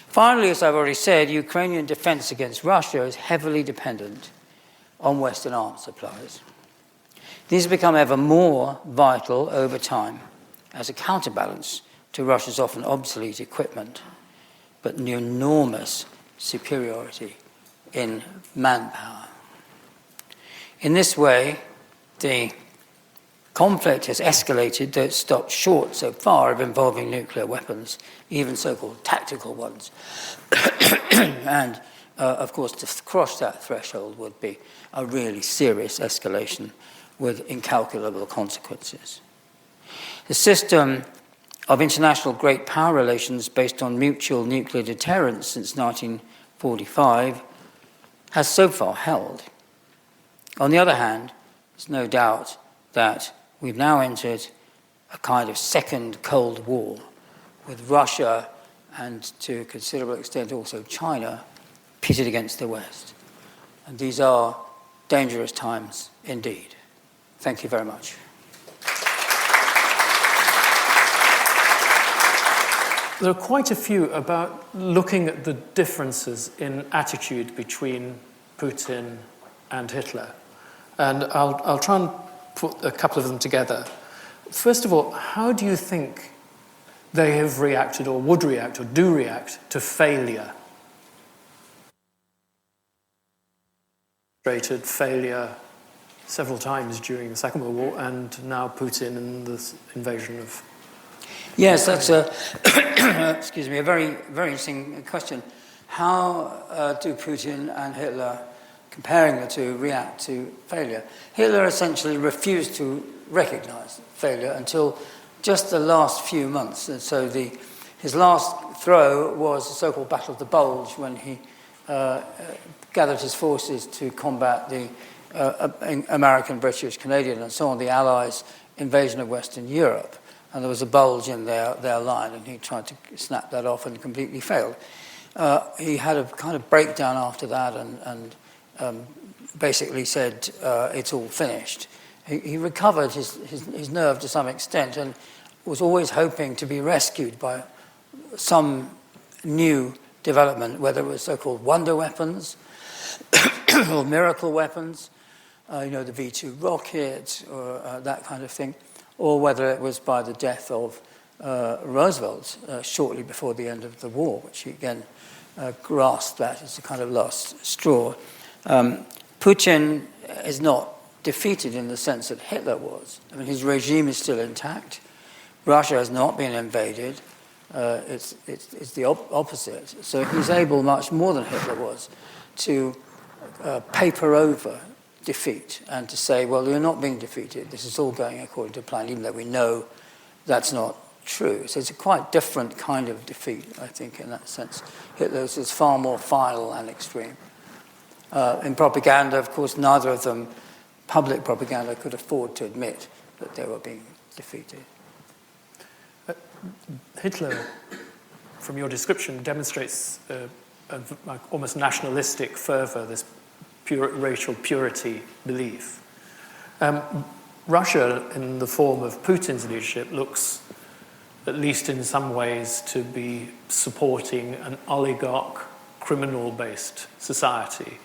Finally, as I've already said, Ukrainian defense against Russia is heavily dependent on Western arms supplies. These become ever more vital over time as a counterbalance to Russia's often obsolete equipment, but an enormous superiority in manpower. In this way, the conflict has escalated, though it's stopped short so far of involving nuclear weapons, even so-called tactical ones. And, of course, to cross that threshold would be a really serious escalation with incalculable consequences. The system of international great power relations based on mutual nuclear deterrence since 1945 has so far held. On the other hand, there's no doubt that we've now entered a kind of second Cold War with Russia and to a considerable extent also China pitted against the West. And these are dangerous times indeed. Thank you very much. There are quite a few about looking at the differences in attitude between Putin and Hitler. And I'll try and put a couple of them together. First of all, how do you think they have reacted or would react or do react to failure? Demonstrated failure several times during the Second World War and now Putin and the invasion of... Yes, that's a, excuse me, a very, very interesting question. How do Putin and Hitler, comparing the two, react to failure? Hitler essentially refused to recognize failure until just the last few months. And so his last throw was the so-called Battle of the Bulge, when he gathered his forces to combat the American, British, Canadian, and so on, the Allies' invasion of Western Europe. And there was a bulge in their line, and he tried to snap that off and completely failed. He had a kind of breakdown after that and basically said, it's all finished. He recovered his nerve to some extent and was always hoping to be rescued by some new development, whether it was so-called wonder weapons or miracle weapons, the V-2 rocket or that kind of thing, or whether it was by the death of Roosevelt shortly before the end of the war, which he again grasped that as a kind of last straw. Putin is not defeated in the sense that Hitler was. I mean, his regime is still intact. Russia has not been invaded. It's the opposite. So he's able, much more than Hitler was, to paper over defeat and to say, well, you're not being defeated. This is all going according to plan, even though we know that's not true. So it's a quite different kind of defeat, I think, in that sense. Hitler's is far more final and extreme. In propaganda, of course, neither of them, public propaganda, could afford to admit that they were being defeated. Hitler, from your description, demonstrates almost nationalistic fervor, this racial purity belief. Russia, in the form of Putin's leadership, looks, at least in some ways, to be supporting an oligarch, criminal-based society.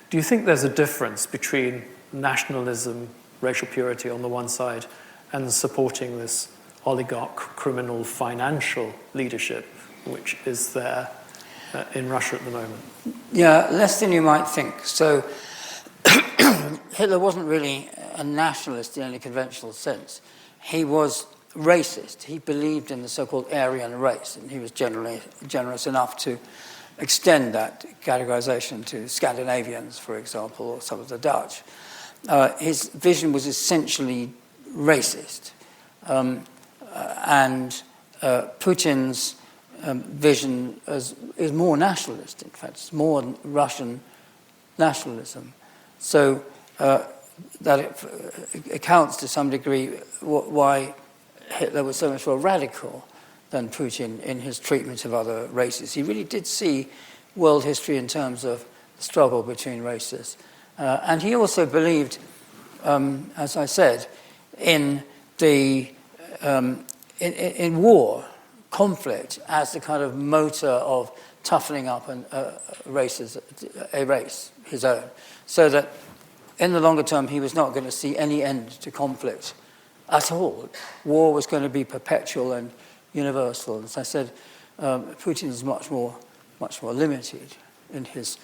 Do you think there's a difference between nationalism, racial purity on the one side, and supporting this oligarch, criminal, financial leadership, which is there in Russia at the moment? Yeah, less than you might think. So Hitler wasn't really a nationalist in any conventional sense. He was racist. He believed in the so-called Aryan race, and he was generally generous enough to extend that categorization to Scandinavians, for example, or some of the Dutch. His vision was essentially racist. And Putin's vision is more nationalist, in fact. It's more Russian nationalism. So that it accounts to some degree why Hitler was so much more radical than Putin in his treatment of other races. He really did see world history in terms of the struggle between races. And he also believed, as I said, in the in war, conflict as the kind of motor of toughening up a race, his own, so that in the longer term he was not going to see any end to conflict at all. War was going to be perpetual and universal. As I said, Putin is much more limited in his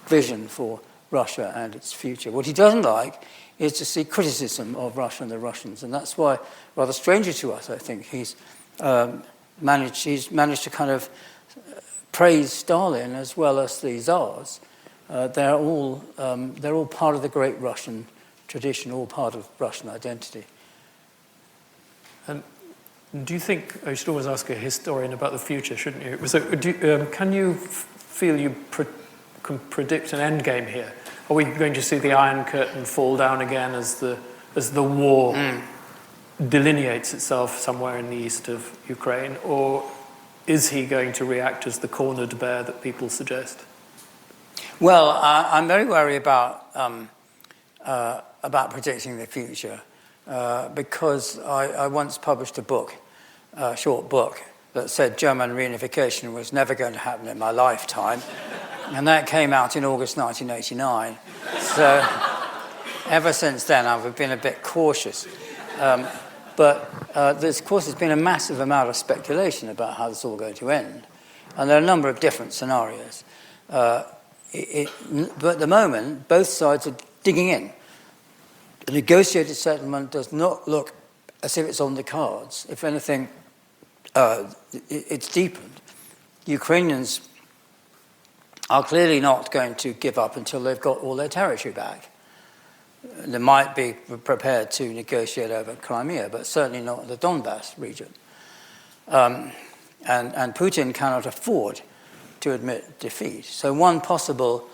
vision for Russia and its future. What he doesn't like is to see criticism of Russia and the Russians, and that's why, rather strangely to us, I think, he's managed to kind of praise Stalin as well as the Tsars. They're all part of the great Russian tradition, all part of Russian identity. And do you think, I should always ask a historian about the future, shouldn't you? So, can you feel you can predict an end game here? Are we going to see the Iron Curtain fall down again as the war delineates itself somewhere in the east of Ukraine, or is he going to react as the cornered bear that people suggest? Well, I'm very worried about predicting the future because I once published a short book that said German reunification was never going to happen in my lifetime, and that came out in August 1989. So ever since then, I've been a bit cautious. But there's, of course, there's been a massive amount of speculation about how this is all going to end, and there are a number of different scenarios. But at the moment, both sides are digging in. The negotiated settlement does not look as if it's on the cards. If anything, it's deepened. Ukrainians are clearly not going to give up until they've got all their territory back. They might be prepared to negotiate over Crimea, but certainly not the Donbass region. And Putin cannot afford to admit defeat. So one possible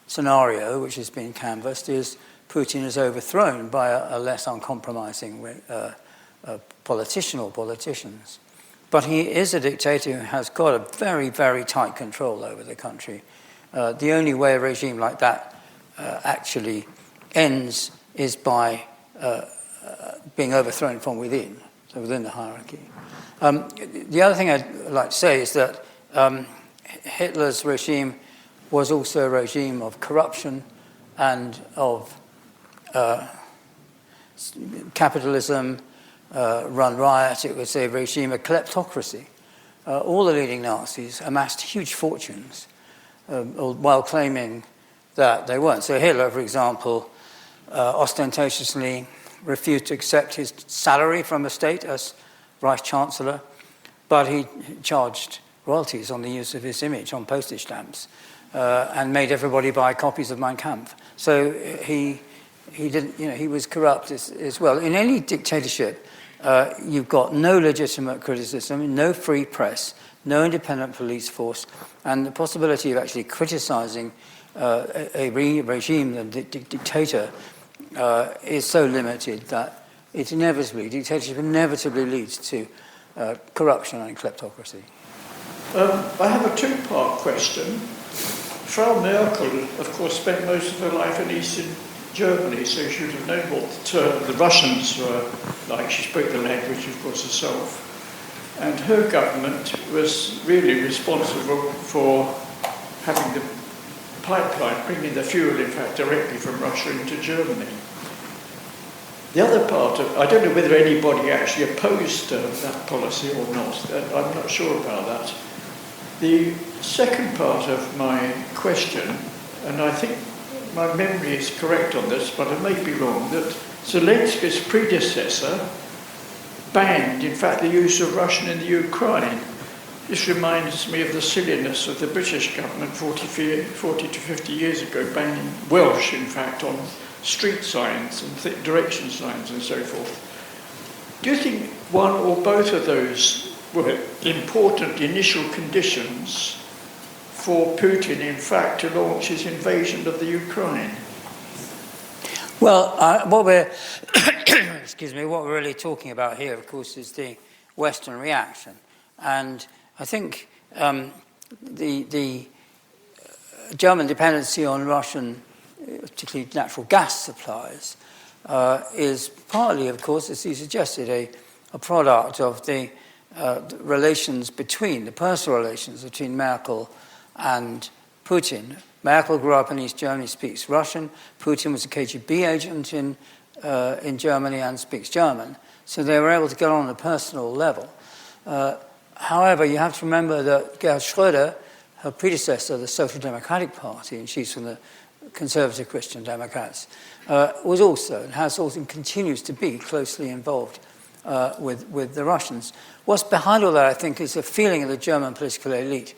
scenario, which has been canvassed, is Putin is overthrown by a less uncompromising politician or politicians. But he is a dictator who has got a very, very tight control over the country. The only way a regime like that actually ends is by being overthrown from within, so within the hierarchy. The other thing I'd like to say is that Hitler's regime was also a regime of corruption and of capitalism run riot. It was a regime of kleptocracy. All the leading Nazis amassed huge fortunes while claiming that they weren't. So Hitler, for example, ostentatiously refused to accept his salary from the state as Reich Chancellor, but he charged royalties on the use of his image on postage stamps and made everybody buy copies of Mein Kampf. So he didn't, he was corrupt as well. In any dictatorship, you've got no legitimate criticism, no free press, no independent police force, and the possibility of actually criticizing a regime, the dictator, is so limited that dictatorship inevitably leads to corruption and kleptocracy. I have a two-part question. Frau Merkel, of course, spent most of her life in Eastern Germany, so she would have known what the Russians were like. She spoke the language, of course, herself. And her government was really responsible for having the pipeline, bringing the fuel, in fact, directly from Russia into Germany. The other part of, I don't know whether anybody actually opposed that policy or not. I'm not sure about that. The second part of my question, and I think my memory is correct on this, but I may be wrong, that Zelensky's predecessor banned, in fact, the use of Russian in the Ukraine. This reminds me of the silliness of the British government 40 to 50 years ago, banning Welsh, in fact, on street signs and direction signs and so forth. Do you think one or both of those were important initial conditions for Putin, in fact, to launch his invasion of the Ukraine? Well, what we're really talking about here, of course, is the Western reaction. And I think the German dependency on Russian particularly natural gas supplies, is partly, of course, as you suggested, a product of the relations between, the personal relations between Merkel and Putin. Merkel grew up in East Germany, speaks Russian. Putin was a KGB agent in Germany and speaks German. So they were able to get on a personal level. However, you have to remember that Gerhard Schröder, her predecessor, the Social Democratic Party, and she's from the Conservative Christian Democrats, was also, and has also, and continues to be closely involved with the Russians. What's behind all that, I think, is a feeling of the German political elite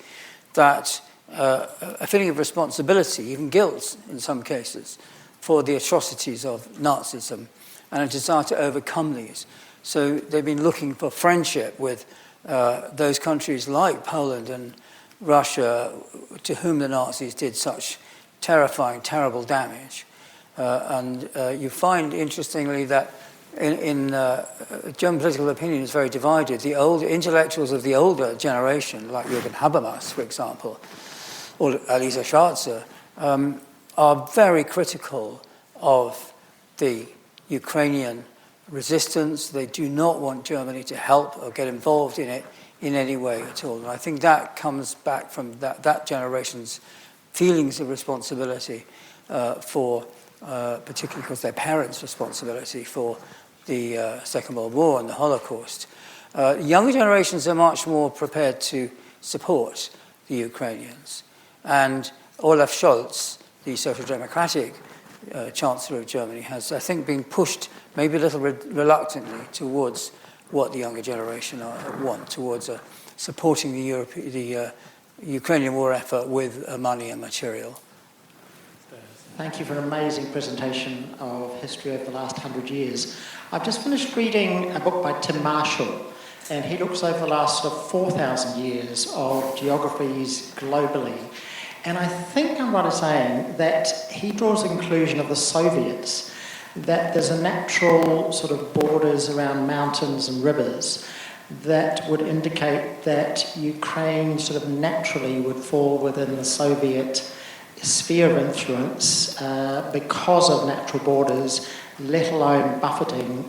that a feeling of responsibility, even guilt in some cases, for the atrocities of Nazism and a desire to overcome these. So they've been looking for friendship with those countries like Poland and Russia, to whom the Nazis did such terrifying, terrible damage. And you find, interestingly, that in German political opinion is very divided. The old intellectuals of the older generation, like Jürgen Habermas, for example, or Elisa Scharzer, are very critical of the Ukrainian resistance. They do not want Germany to help or get involved in it in any way at all. And I think that comes back from that generation's feelings of responsibility for, particularly because their parents' responsibility for the Second World War and the Holocaust. Younger generations are much more prepared to support the Ukrainians. And Olaf Scholz, the Social Democratic Chancellor of Germany, has, I think, been pushed maybe a little reluctantly towards what the younger generation want, towards supporting the Ukrainian war effort with money and material. Thank you for an amazing presentation of history over the last 100 years. I've just finished reading a book by Tim Marshall, and he looks over the last sort of 4,000 years of geographies globally. And I think I'm right in saying that he draws the conclusion of the Soviets, that there's a natural sort of borders around mountains and rivers that would indicate that Ukraine sort of naturally would fall within the Soviet sphere of influence because of natural borders, let alone buffeting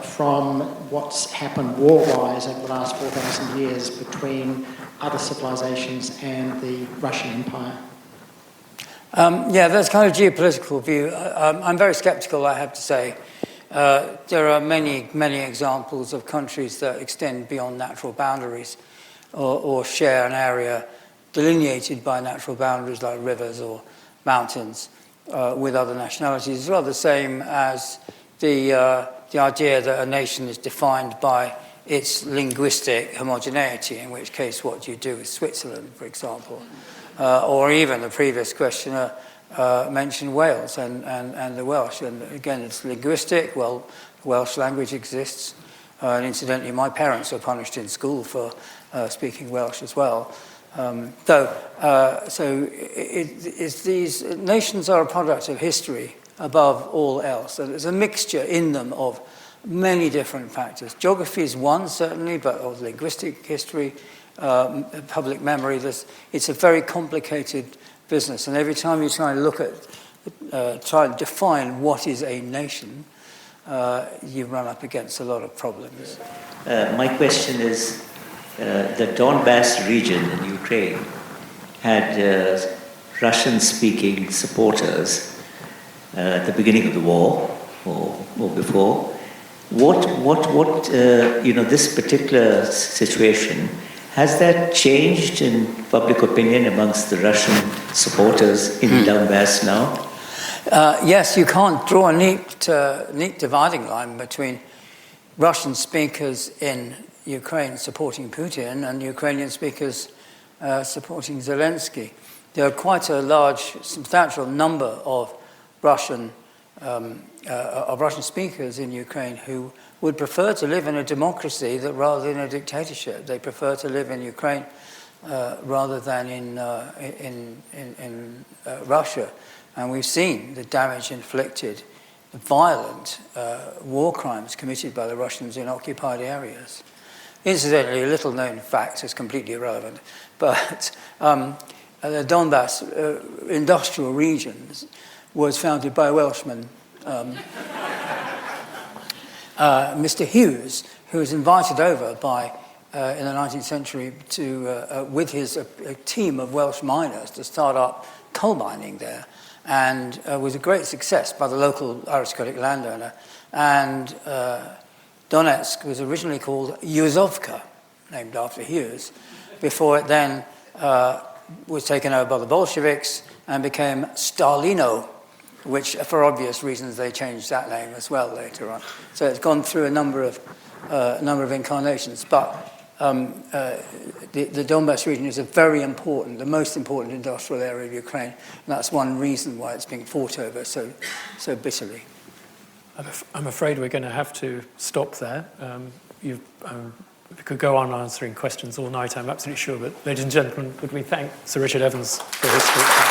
from what's happened war-wise over the last 4,000 years between other civilizations and the Russian Empire. Yeah, that's kind of geopolitical view. I'm very skeptical, I have to say. There are many, many examples of countries that extend beyond natural boundaries or share an area delineated by natural boundaries like rivers or mountains with other nationalities. It's rather the same as the idea that a nation is defined by its linguistic homogeneity, in which case what do you do with Switzerland, for example? Or even the previous questioner mentioned Wales and the Welsh. And again, it's linguistic. Well, the Welsh language exists. And incidentally, my parents were punished in school for speaking Welsh as well. So these nations are a product of history above all else. And there's a mixture in them of many different factors. Geography is one, certainly, but of linguistic history, public memory. It's a very complicated business. And every time you try and look at, try and define what is a nation, you run up against a lot of problems. My question is, the Donbass region in Ukraine had Russian-speaking supporters at the beginning of the war, or before. This particular situation, has that changed in public opinion amongst the Russian supporters in Donbass now? Yes, you can't draw a neat dividing line between Russian speakers in Ukraine supporting Putin and Ukrainian speakers supporting Zelensky. There are quite a large, substantial number of Russian speakers in Ukraine who would prefer to live in a democracy rather than a dictatorship. They prefer to live in Ukraine rather than in Russia. And we've seen the damage inflicted, the violent war crimes committed by the Russians in occupied areas. Incidentally, a little-known fact is completely irrelevant, but the Donbass industrial regions was founded by a Welshman, Mr. Hughes, who was invited over by, in the 19th century, with his a team of Welsh miners to start up coal mining there, and was a great success by the local aristocratic landowner. And Donetsk was originally called Yuzovka, named after Hughes, before it then was taken over by the Bolsheviks and became Stalino, which, for obvious reasons, they changed that name as well later on. So it's gone through a number of incarnations. But the Donbass region is the most important industrial area of Ukraine, and that's one reason why it's being fought over so bitterly. I'm afraid we're going to have to stop there. We could go on answering questions all night, I'm absolutely sure. But ladies and gentlemen, could we thank Sir Richard Evans for his talk?